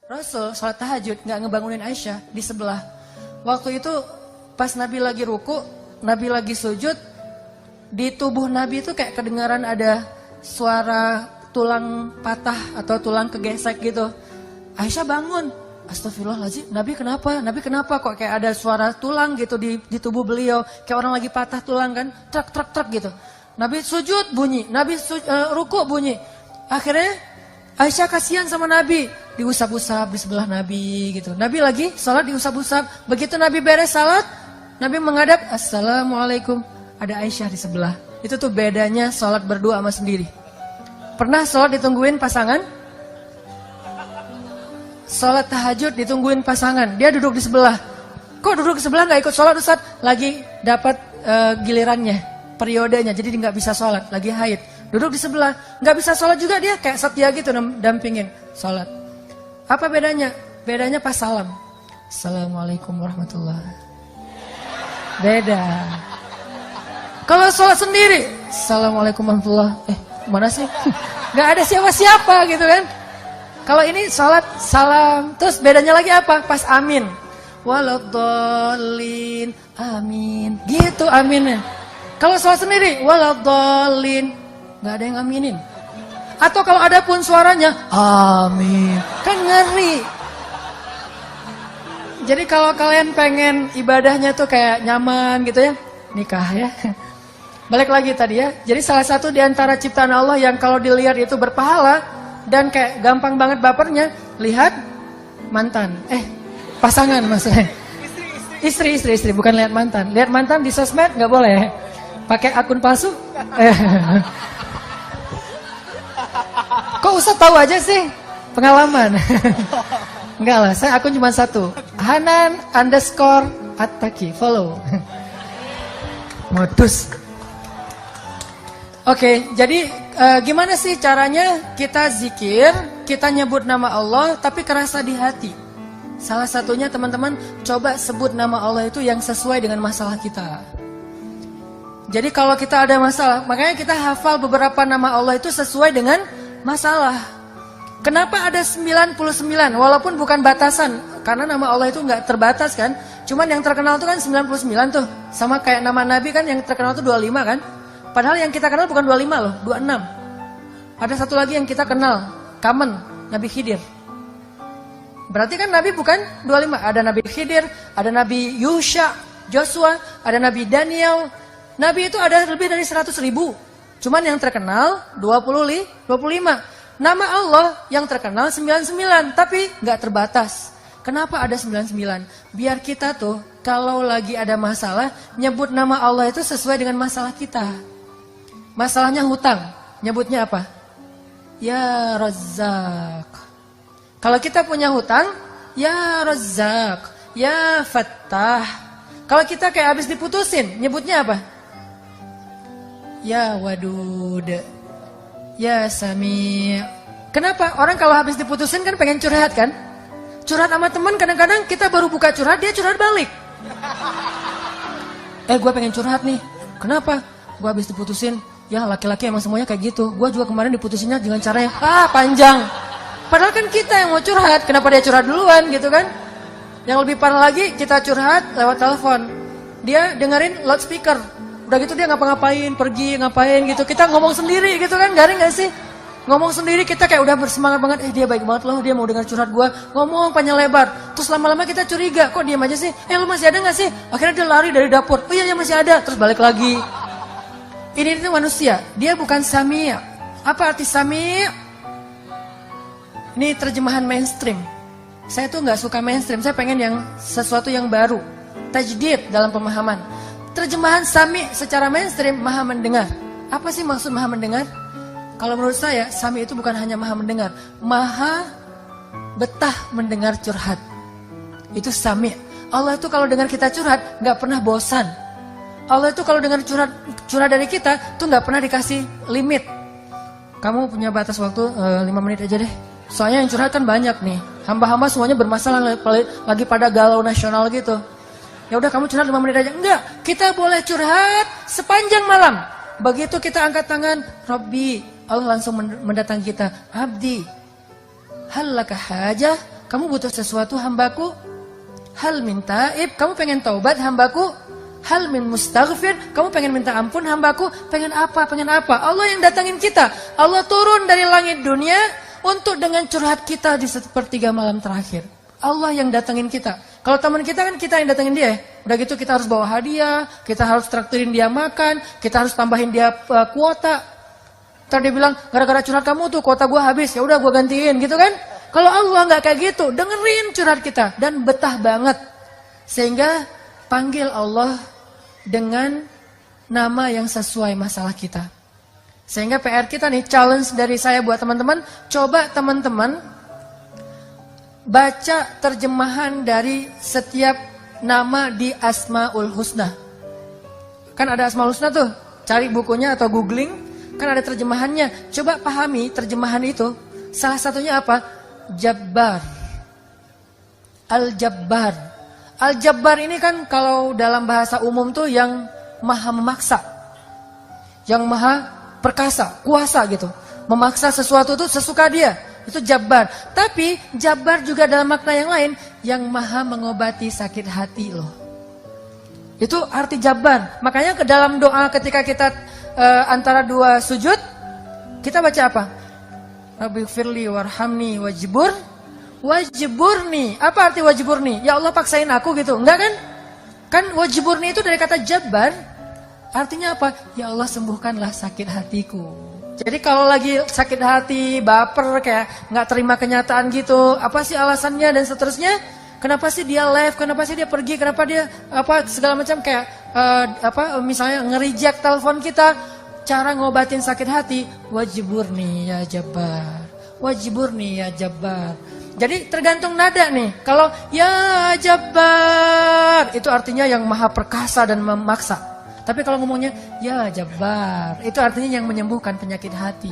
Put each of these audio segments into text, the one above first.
Rasul sholat tahajud nggak ngebangunin Aisyah di sebelah. Waktu itu pas Nabi lagi ruku, Nabi lagi sujud, di tubuh Nabi itu kayak kedengaran ada suara tulang patah atau tulang kegesek gitu. Aisyah bangun. Astagfirullahaladzim, Nabi kenapa kok kayak ada suara tulang gitu di tubuh beliau, kayak orang lagi patah tulang kan, truk gitu. Nabi sujud bunyi, Nabi ruku bunyi. Akhirnya Aisyah kasihan sama Nabi, diusap-usap di sebelah Nabi gitu. Nabi lagi sholat diusap-usap, begitu Nabi beres salat, Nabi menghadap, Assalamualaikum, ada Aisyah di sebelah. Itu tuh bedanya sholat berdua sama sendiri. Pernah sholat ditungguin pasangan? Sholat tahajud ditungguin pasangan, dia duduk di sebelah. Kok duduk di sebelah gak ikut sholat Ustaz? Lagi dapat gilirannya, periodenya, jadi dia gak bisa sholat, lagi haid. Duduk di sebelah, gak bisa sholat juga dia kayak setia gitu dampingin sholat. Apa bedanya? Bedanya pas salam. Assalamualaikum warahmatullahi. Beda. Kalau sholat sendiri, Assalamualaikum warahmatullahi. Mana sih? Gak ada siapa-siapa gitu kan. Kalau ini sholat salam, terus bedanya lagi apa? Pas amin. Waladhdallin, amin. Gitu aminnya. Kalau sholat sendiri, waladhdallin, nggak ada yang aminin. Atau kalau ada pun suaranya, amin. Kan ngeri. Jadi kalau kalian pengen ibadahnya tuh kayak nyaman gitu ya, nikah ya. Balik lagi tadi ya. Jadi salah satu di antara ciptaan Allah yang kalau dilihat itu berpahala, dan kayak gampang banget bapernya, lihat mantan. Pasangan maksudnya. Istri, bukan lihat mantan. Lihat mantan di sosmed nggak boleh. Pakai akun palsu. Kok Ustaz tahu aja sih? Pengalaman. Enggak lah, saya akun cuma satu. Hanan_Attaqi, follow. Modus. Oke, jadi gimana sih caranya kita zikir, kita nyebut nama Allah tapi kerasa di hati. Salah satunya teman-teman coba sebut nama Allah itu yang sesuai dengan masalah kita. Jadi kalau kita ada masalah, makanya kita hafal beberapa nama Allah itu sesuai dengan masalah. Kenapa ada 99 walaupun bukan batasan, karena nama Allah itu nggak terbatas kan. Cuman yang terkenal itu kan 99 tuh. Sama kayak nama Nabi kan yang terkenal itu 25 kan. Padahal yang kita kenal bukan 25 loh, 26. Ada satu lagi yang kita kenal, common, Nabi Khidir. Berarti kan Nabi bukan 25, ada Nabi Khidir, ada Nabi Yusha, Joshua, ada Nabi Daniel. Nabi itu ada lebih dari 100.000. Cuman yang terkenal 25. Nama Allah yang terkenal 99, tapi nggak terbatas. Kenapa ada 99? Biar kita tuh kalau lagi ada masalah, nyebut nama Allah itu sesuai dengan masalah kita. Masalahnya hutang, nyebutnya apa? Ya Razzaq. Kalau kita punya hutang, ya Razzaq, ya Fattah. Kalau kita kayak habis diputusin, nyebutnya apa? Ya Wadud, ya Sami'. Kenapa? Orang kalau habis diputusin kan pengen curhat kan? Curhat sama teman kadang-kadang kita baru buka curhat, dia curhat balik. Gue pengen curhat nih. Kenapa? Gue habis diputusin. Ya laki-laki emang semuanya kayak gitu. Gue juga kemarin diputusinnya dengan cara yang panjang. Padahal kan kita yang mau curhat. Kenapa dia curhat duluan gitu kan? Yang lebih parah lagi kita curhat lewat telepon. Dia dengerin loudspeaker. Udah gitu dia ngapa-ngapain, pergi ngapain gitu. Kita ngomong sendiri gitu kan, garing gak sih? Ngomong sendiri kita kayak udah bersemangat banget. Dia baik banget loh, dia mau dengar curhat gue. Ngomong panjang lebar. Terus lama-lama kita curiga, kok diam aja sih? Lu masih ada gak sih? Akhirnya dia lari dari dapur. Oh iya masih ada. Terus balik lagi. Ini itu manusia, dia bukan Sami'. Apa arti Sami'? Ini terjemahan mainstream. Saya tuh gak suka mainstream, saya pengen yang sesuatu yang baru. Tajdid dalam pemahaman. Terjemahan Sami' secara mainstream, maha mendengar. Apa sih maksud maha mendengar? Kalau menurut saya, Sami' itu bukan hanya maha mendengar, maha betah mendengar curhat. Itu Sami'. Allah itu kalau dengar kita curhat, gak pernah bosan. Allah itu kalau dengar curhat dari kita tuh nggak pernah dikasih limit. Kamu punya batas waktu 5 menit aja deh. Soalnya yang curhat kan banyak nih. Hamba-hamba semuanya bermasalah lagi pada galau nasional gitu. Ya udah kamu curhat 5 menit aja. Enggak, kita boleh curhat sepanjang malam. Begitu kita angkat tangan, Rabbi, Allah langsung mendatangi kita. Abdi, hal laka hajah? Kamu butuh sesuatu hambaku? Hal min taib, kamu pengen taubat hambaku? Hal min mustaghfir, kamu pengen minta ampun hambaku? Pengen apa? Pengen apa? Allah yang datangin kita. Allah turun dari langit dunia untuk dengan curhat kita di sepertiga malam terakhir. Allah yang datangin kita. Kalau teman kita kan kita yang datangin dia. Udah gitu kita harus bawa hadiah, kita harus traktirin dia makan, kita harus tambahin dia kuota. Ntar dia bilang, gara-gara curhat kamu tuh kuota gua habis, ya udah gua gantiin gitu kan. Kalau Allah nggak kayak gitu, dengerin curhat kita dan betah banget. Sehingga panggil Allah dengan nama yang sesuai masalah kita. Sehingga PR kita nih, challenge dari saya buat teman-teman, coba teman-teman baca terjemahan dari setiap nama di Asmaul Husna. Kan ada Asmaul Husna tuh, cari bukunya atau googling, kan ada terjemahannya. Coba pahami terjemahan itu. Salah satunya apa? Jabbar. Al-Jabbar. Al-Jabbar ini kan kalau dalam bahasa umum tuh yang maha memaksa. Yang maha perkasa, kuasa gitu. Memaksa sesuatu tuh sesuka dia. Itu Jabbar. Tapi Jabbar juga dalam makna yang lain, yang maha mengobati sakit hati loh. Itu arti Jabbar. Makanya ke dalam doa ketika kita antara dua sujud, kita baca apa? Rabbighfirli warhamni wajburni. Apa arti wajburni? Ya Allah paksain aku gitu. Enggak kan? Kan wajburni itu dari kata Jabbar. Artinya apa? Ya Allah sembuhkanlah sakit hatiku. Jadi kalau lagi sakit hati, baper, kayak nggak terima kenyataan gitu, apa sih alasannya dan seterusnya? Kenapa sih dia left? Kenapa sih dia pergi? Kenapa dia apa segala macam kayak misalnya nge-reject telepon kita? Cara ngobatin sakit hati, wajburni ya Jabbar. Wajburni ya Jabbar. Jadi tergantung nada nih. Kalau ya Jabbar, itu artinya yang maha perkasa dan memaksa. Tapi kalau ngomongnya ya Jabbar, itu artinya yang menyembuhkan penyakit hati.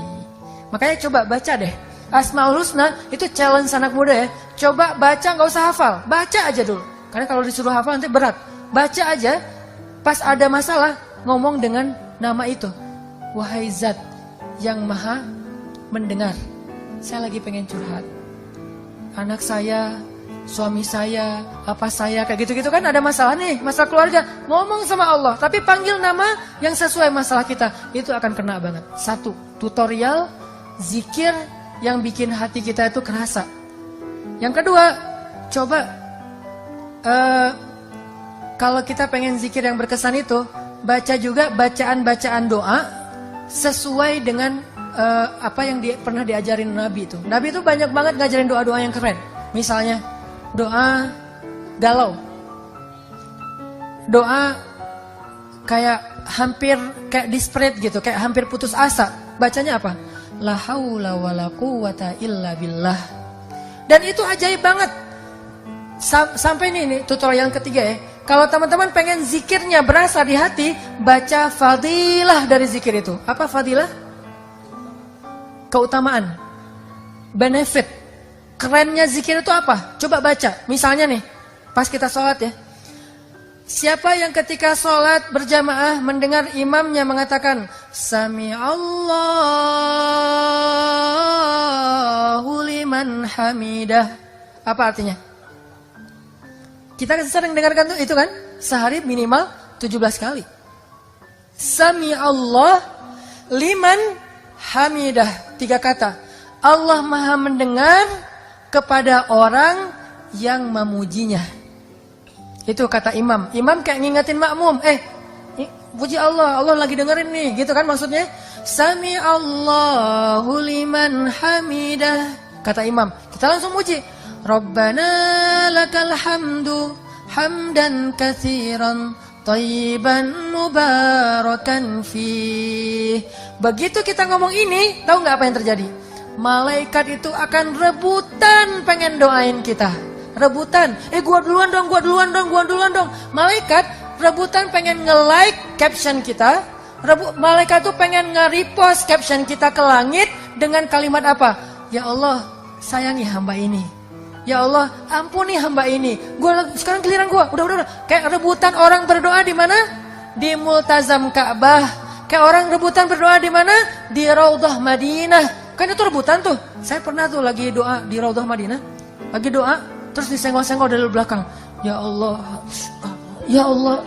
Makanya coba baca deh. Asmaul Husna itu challenge anak muda ya. Coba baca, nggak usah hafal. Baca aja dulu. Karena kalau disuruh hafal nanti berat. Baca aja, pas ada masalah ngomong dengan nama itu. Wahai Zat yang maha mendengar, saya lagi pengen curhat. Anak saya, suami saya, apa saya, kayak gitu-gitu kan ada masalah nih, masalah keluarga. Ngomong sama Allah, tapi panggil nama yang sesuai masalah kita. Itu akan kena banget. Satu, tutorial zikir yang bikin hati kita itu kerasa. Yang kedua, coba kalau kita pengen zikir yang berkesan itu, baca juga bacaan-bacaan doa sesuai dengan apa yang pernah diajarin Nabi itu. Nabi itu banyak banget ngajarin doa-doa yang keren. Misalnya doa galau, doa kayak hampir kayak desperate gitu, kayak hampir putus asa. Bacanya apa? La haula wala quwata illa billah. Dan itu ajaib banget. Sampai ini tutorial yang ketiga ya. Kalau teman-teman pengen zikirnya berasa di hati, baca fadilah dari zikir itu. Apa fadilah? Keutamaan, benefit. Kerennya zikir itu apa? Coba baca. Misalnya nih, pas kita sholat ya. Siapa yang ketika sholat berjamaah mendengar imamnya mengatakan Sami Allahu liman hamidah. Apa artinya? Kita sering dengarkan tuh itu kan? Sehari minimal 17 kali. Sami Allah liman hamidah. 3 kata. Allah maha mendengar kepada orang yang memujinya. Itu kata imam. Imam kayak ngingetin makmum. Puji Allah, Allah lagi dengerin nih. Gitu kan maksudnya. Sami Allahu liman hamidah. Kata imam. Kita langsung muji. Rabbana lakal hamdu hamdan katsiran thayyiban mubarakan fih. Begitu kita ngomong ini, tahu nggak apa yang terjadi? Malaikat itu akan rebutan pengen doain kita. Rebutan. Gua duluan dong. Malaikat rebutan pengen nge-like caption kita. Malaikat tuh pengen nge-repost caption kita ke langit dengan kalimat apa? Ya Allah, sayangi hamba ini. Ya Allah, ampuni hamba ini. Sekarang giliran gua. Udah. Kayak rebutan orang berdoa di mana? Di Multazam Ka'bah. Kayak orang rebutan berdoa di mana? Di Raudhah Madinah. Kan itu rebutan tuh. Saya pernah tuh lagi doa di Raudhah Madinah. lagi doa, terus disenggol-senggol dari belakang. Ya Allah, ya Allah.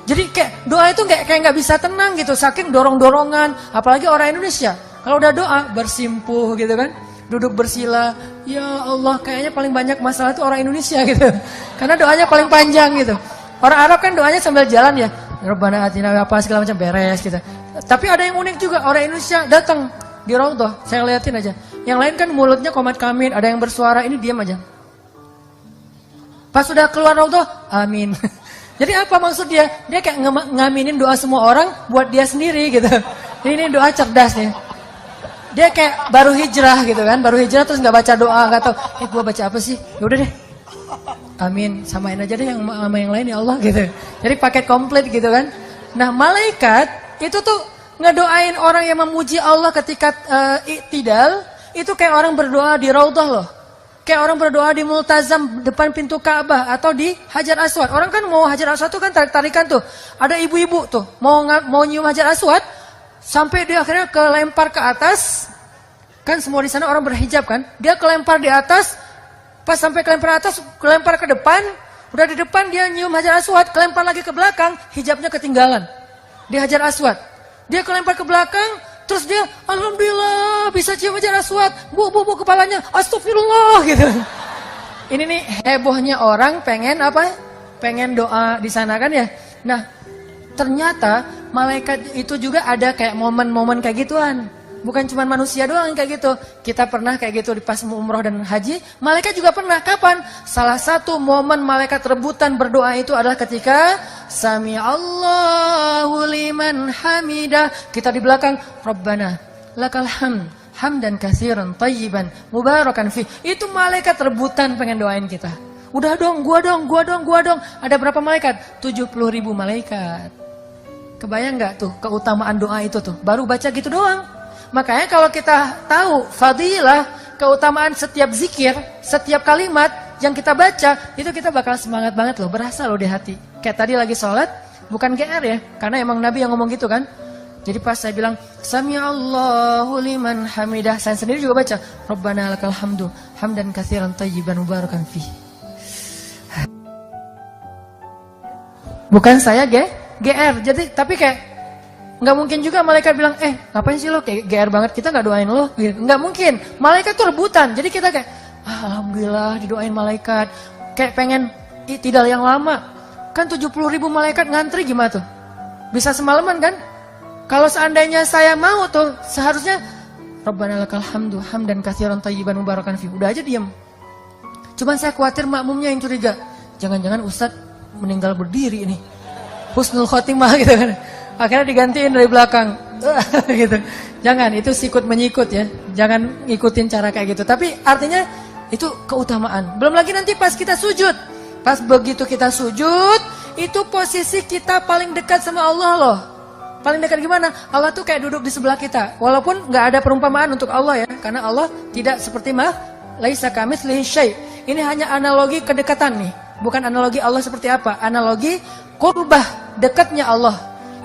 Jadi kayak doa itu kayak nggak bisa tenang gitu, saking dorong-dorongan. Apalagi orang Indonesia, kalau udah doa bersimpuh gitu kan, duduk bersila. Ya Allah, kayaknya paling banyak masalah itu orang Indonesia gitu, karena doanya paling panjang gitu. Orang Arab kan doanya sambil jalan ya, Rabbana atina apa segala macam beres gitu. Tapi ada yang unik juga, orang Indonesia datang di Raudhah, saya liatin aja. Yang lain kan mulutnya komat kamit, ada yang bersuara, ini diam aja. Pas sudah keluar Raudhah, amin. Jadi apa maksud dia? Dia kayak ngaminin doa semua orang buat dia sendiri gitu. Ini doa cerdas nih. Dia kayak baru hijrah gitu kan, baru hijrah terus nggak baca doa, nggak tahu. Gua baca apa sih? Ya udah deh. Amin, samain aja deh yang sama yang lain ya Allah gitu. Jadi paket komplit gitu kan. Nah malaikat itu tuh ngedoain orang yang memuji Allah ketika iktidal, itu kayak orang berdoa di Raudhah loh. Kayak orang berdoa di Multazam depan pintu Ka'bah atau di Hajar Aswad. Orang kan mau Hajar Aswad tuh kan tarik-tarikan tuh. Ada ibu-ibu tuh mau nyium Hajar Aswad sampai dia akhirnya kelempar ke atas. Kan semua di sana orang berhijab kan. Dia kelempar di atas, pas sampai kelempar atas, kelempar ke depan. Udah di depan dia nyium Hajar Aswad, kelempar lagi ke belakang, hijabnya ketinggalan di Hajar Aswad. Dia kelempar ke belakang, terus dia, alhamdulillah bisa cium Hajar Aswad, bu kepalanya, astagfirullah gitu. Ini nih hebohnya orang pengen apa? Pengen doa di sana kan ya. Nah ternyata malaikat itu juga ada kayak momen-momen kayak gituan. Bukan cuma manusia doang kayak gitu. Kita pernah kayak gitu di pas umroh dan haji. Malaikat juga pernah. Kapan? Salah satu momen malaikat rebutan berdoa itu adalah ketika Sami Allahu liman hamidah. Kita di belakang, Rabbana lakal hamd hamdan katsiran thayyiban mubarakan fi. Itu malaikat rebutan pengen doain kita. Udah dong, gua dong. Ada berapa malaikat? 70.000 malaikat. Kebayang nggak tuh keutamaan doa itu tuh? Baru baca gitu doang. Makanya kalau kita tahu fadilah, keutamaan setiap zikir, setiap kalimat yang kita baca, itu kita bakal semangat banget loh, berasa loh di hati. Kayak tadi lagi sholat, bukan GR ya, karena emang Nabi yang ngomong gitu kan. Jadi pas saya bilang, Sami'allahu liman hamidah, saya sendiri juga baca, Rabbana lakal hamdu, hamdan katsiran thayyiban mubarakan fi. Bukan saya GR, jadi tapi kayak nggak mungkin juga malaikat bilang, ngapain sih lo kayak GR banget, kita nggak doain lo, nggak mungkin. Malaikat tuh rebutan, jadi kita kayak, alhamdulillah didoain malaikat, kayak pengen iktidal yang lama. Kan 70.000 malaikat ngantri gimana tuh? Bisa semalaman kan? Kalau seandainya saya mau tuh, seharusnya Rabbana lakal hamdu hamdan katsiran thayyiban mubarakan fi. Udah aja diam. Cuman saya khawatir makmumnya yang curiga. Jangan-jangan Ustadz meninggal berdiri ini. Husnul khotimah gitu kan. Akhirnya digantiin dari belakang. Gitu. Jangan, itu sikut menyikut ya. Jangan ikutin cara kayak gitu. Tapi artinya itu keutamaan. Belum lagi nanti pas kita sujud. Pas begitu kita sujud, itu posisi kita paling dekat sama Allah loh. Paling dekat gimana? Allah tuh kayak duduk di sebelah kita. Walaupun nggak ada perumpamaan untuk Allah ya. Karena Allah tidak seperti laisa kamitslihi syai'. Ini hanya analogi kedekatan nih. Bukan analogi Allah seperti apa. Analogi qurbah, dekatnya Allah.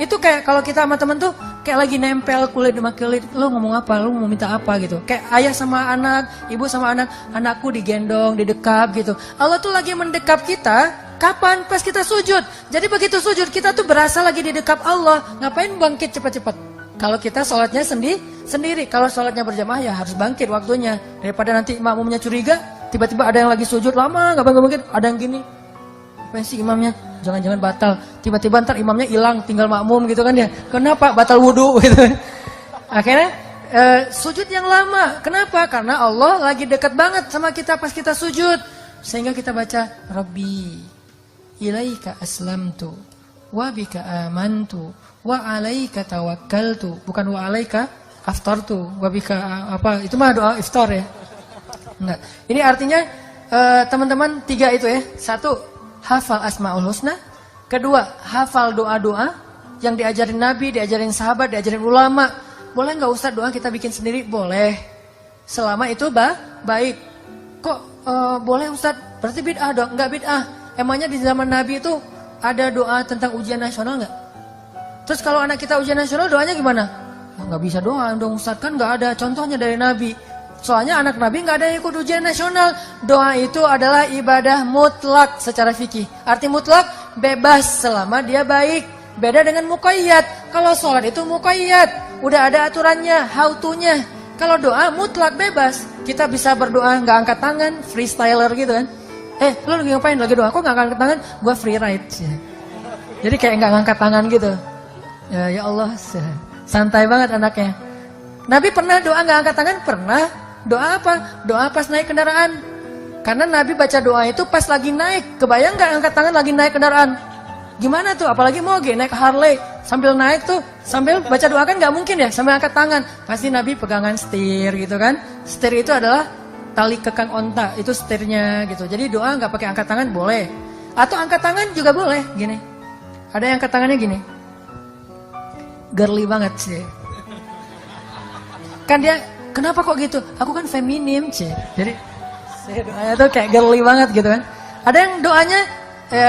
Itu kayak kalau kita sama temen tuh kayak lagi nempel kulit sama kulit. Lu ngomong apa? Lu mau minta apa gitu. Kayak ayah sama anak, ibu sama anak. Anakku digendong, didekap gitu. Allah tuh lagi mendekap kita. Kapan? Pas kita sujud. Jadi begitu sujud kita tuh berasa lagi didekap Allah. Ngapain bangkit cepat-cepat? Kalau kita sholatnya sendiri. Kalau sholatnya berjamaah ya harus bangkit waktunya. Daripada nanti makmumnya curiga. Tiba-tiba ada yang lagi sujud lama gak bangkit. Ada yang gini. Apa sih imamnya? Jangan-jangan batal. Tiba-tiba ntar imamnya hilang, tinggal makmum gitu kan ya. Kenapa? Batal wudhu gitu. Akhirnya sujud yang lama. Kenapa? Karena Allah lagi dekat banget sama kita pas kita sujud. Sehingga kita baca Rabbi ilaika aslamtu wa bika amantu wa alaika tawakkaltu. Bukan wa alaika aftartu wa bika apa? Itu mah doa iftar ya. Enggak. Ini artinya teman-teman 3 itu ya. 1, hafal Asmaul Husna. Kedua, hafal doa-doa yang diajarin Nabi, diajarin sahabat, diajarin ulama. Boleh nggak Ustadz doa kita bikin sendiri? Boleh. Selama itu baik. Kok boleh Ustadz? Berarti bid'ah dong? Nggak bid'ah. Emangnya di zaman Nabi itu ada doa tentang ujian nasional nggak? Terus kalau anak kita ujian nasional doanya gimana? Nggak bisa doa dong Ustadz, kan nggak ada contohnya dari Nabi. Soalnya anak Nabi nggak ada yang ikut ujian nasional. Doa itu adalah ibadah mutlak secara fikih. Arti mutlak, bebas selama dia baik. Beda dengan muqayyad. Kalau sholat itu muqayyad, udah ada aturannya, how to-nya. Kalau doa mutlak bebas. Kita bisa berdoa nggak angkat tangan, freestyler gitu kan. Lu lagi ngapain? Lagi doa, kok nggak angkat tangan? Gua free ride. Jadi kayak nggak ngangkat tangan gitu. Ya Allah, santai banget anaknya. Nabi pernah doa nggak angkat tangan? Pernah. Doa apa? Doa pas naik kendaraan. Karena Nabi baca doa itu pas lagi naik. Kebayang nggak angkat tangan lagi naik kendaraan? Gimana tuh? Apalagi moge naik Harley. Sambil naik tuh, sambil baca doa kan nggak mungkin ya, sambil angkat tangan. Pasti Nabi pegangan setir gitu kan. Setir itu adalah tali kekang onta, itu setirnya gitu. Jadi doa nggak pakai angkat tangan boleh. Atau angkat tangan juga boleh, gini. Ada yang angkat tangannya gini. Girly banget sih. Kan dia, kenapa kok gitu? Aku kan feminim sih. Jadi doanya tuh kayak girly banget gitu kan. Ada yang doanya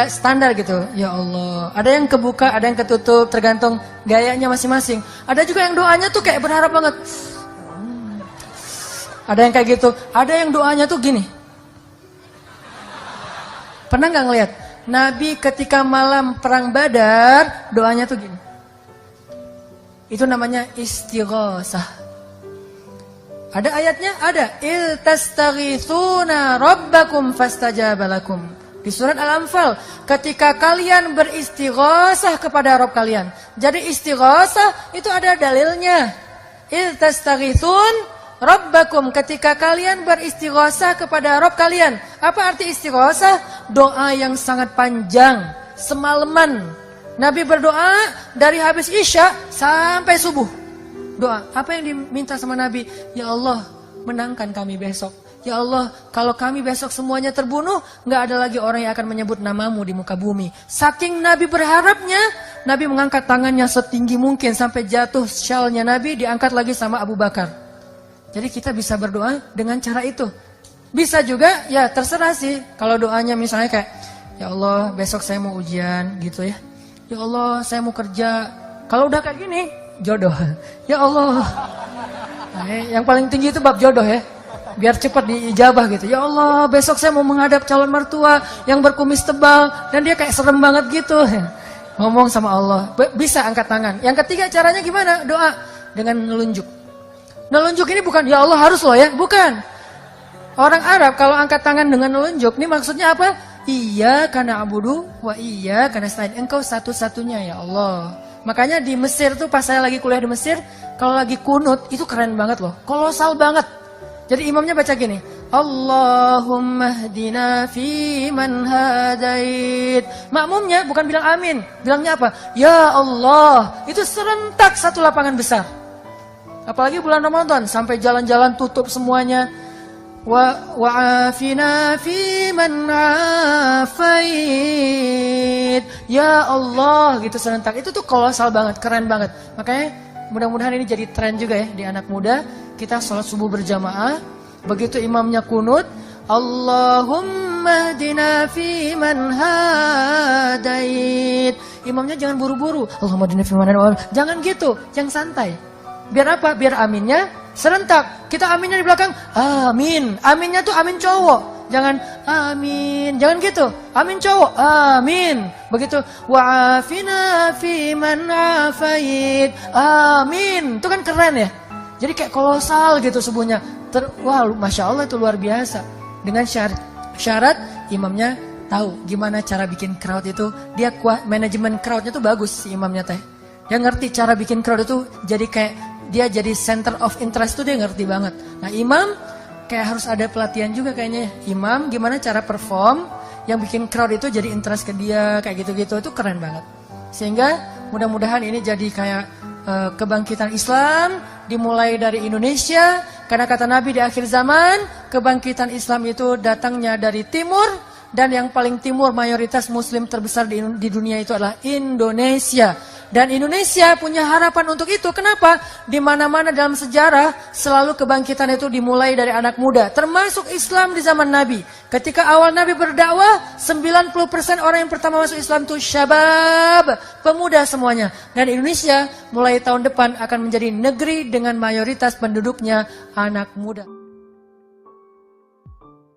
standar gitu, ya Allah. Ada yang kebuka, ada yang ketutup, tergantung gayanya masing-masing. Ada juga yang doanya tuh kayak berharap banget. Ada yang kayak gitu. Ada yang doanya tuh gini. Pernah nggak ngeliat? Nabi ketika malam perang Badar, doanya tuh gini. Itu namanya istighosah. Ada ayatnya? Ada. Il tastaghithuna rabbakum fastajaba lakum. Di surat Al-Anfal, ketika kalian beristighosah kepada Rabb kalian. Jadi istighosah itu ada dalilnya. Il tastaghithun rabbakum, ketika kalian beristighosah kepada Rabb kalian. Apa arti istighosah? Doa yang sangat panjang, semalaman. Nabi berdoa dari habis Isya sampai subuh. Doa, apa yang diminta sama Nabi? Ya Allah, menangkan kami besok. Ya Allah, kalau kami besok semuanya terbunuh, nggak ada lagi orang yang akan menyebut namamu di muka bumi. Saking Nabi berharapnya, Nabi mengangkat tangannya setinggi mungkin sampai jatuh syalnya Nabi diangkat lagi sama Abu Bakar. Jadi kita bisa berdoa dengan cara itu. Bisa juga, ya terserah sih. Kalau doanya misalnya kayak, ya Allah besok saya mau ujian gitu ya. Ya Allah saya mau kerja. Kalau udah kayak gini, jodoh. Ya Allah. Nah, yang paling tinggi itu bab jodoh ya. Biar cepat diijabah gitu. Ya Allah besok saya mau menghadap calon mertua yang berkumis tebal. Dan dia kayak serem banget gitu. Ngomong sama Allah. Bisa angkat tangan. Yang ketiga caranya gimana? Doa dengan nelunjuk. Nelunjuk ini bukan ya Allah harus loh ya. Bukan. Orang Arab kalau angkat tangan dengan nelunjuk. Ini maksudnya apa? Iya karena abudu. Wa iya karena selain engkau satu-satunya ya Allah. Makanya di Mesir tuh pas saya lagi kuliah di Mesir. Kalau lagi kunut itu keren banget loh. Kolosal banget. Jadi imamnya baca gini, Allahumma hdina fi man hadait. Makmumnya bukan bilang amin, bilangnya apa? Ya Allah. Itu serentak satu lapangan besar. Apalagi bulan Ramadan sampai jalan-jalan tutup semuanya. Wa'afina fi man afait. Ya Allah, gitu serentak. Itu tuh kolosal banget, keren banget. Makanya mudah-mudahan ini jadi tren juga ya di anak muda. Kita sholat subuh berjamaah. Begitu imamnya kunut, Allahumma hdina fi man hadait. Imamnya jangan buru-buru. Allahumma hdina fi man hadait. Jangan gitu, yang santai. Biar apa? Biar aminnya serentak. Kita aminnya di belakang, amin. Aminnya tuh amin cowok. Jangan amin, jangan gitu. Amin cowok, amin. Begitu wa'afina fi man afait. Amin. Itu kan keren ya. Jadi kayak kolosal gitu subuhnya. Wah, Masya Allah itu luar biasa. Dengan syarat imamnya tahu gimana cara bikin crowd itu. Dia manajemen crowdnya tuh bagus si imamnya teh. Dia ngerti cara bikin crowd itu jadi kayak dia jadi center of interest tuh dia ngerti banget. Nah imam kayak harus ada pelatihan juga kayaknya. Imam gimana cara perform yang bikin crowd itu jadi interest ke dia kayak gitu-gitu. Itu keren banget. Sehingga mudah-mudahan ini jadi kayak kebangkitan Islam dimulai dari Indonesia. Karena kata Nabi di akhir zaman kebangkitan Islam itu datangnya dari timur. Dan yang paling timur mayoritas muslim terbesar di dunia itu adalah Indonesia. Dan Indonesia punya harapan untuk itu. Kenapa? Di mana-mana dalam sejarah selalu kebangkitan itu dimulai dari anak muda. Termasuk Islam di zaman Nabi. Ketika awal Nabi berdakwah, 90% orang yang pertama masuk Islam itu syabab, pemuda semuanya. Dan Indonesia mulai tahun depan akan menjadi negeri dengan mayoritas penduduknya anak muda.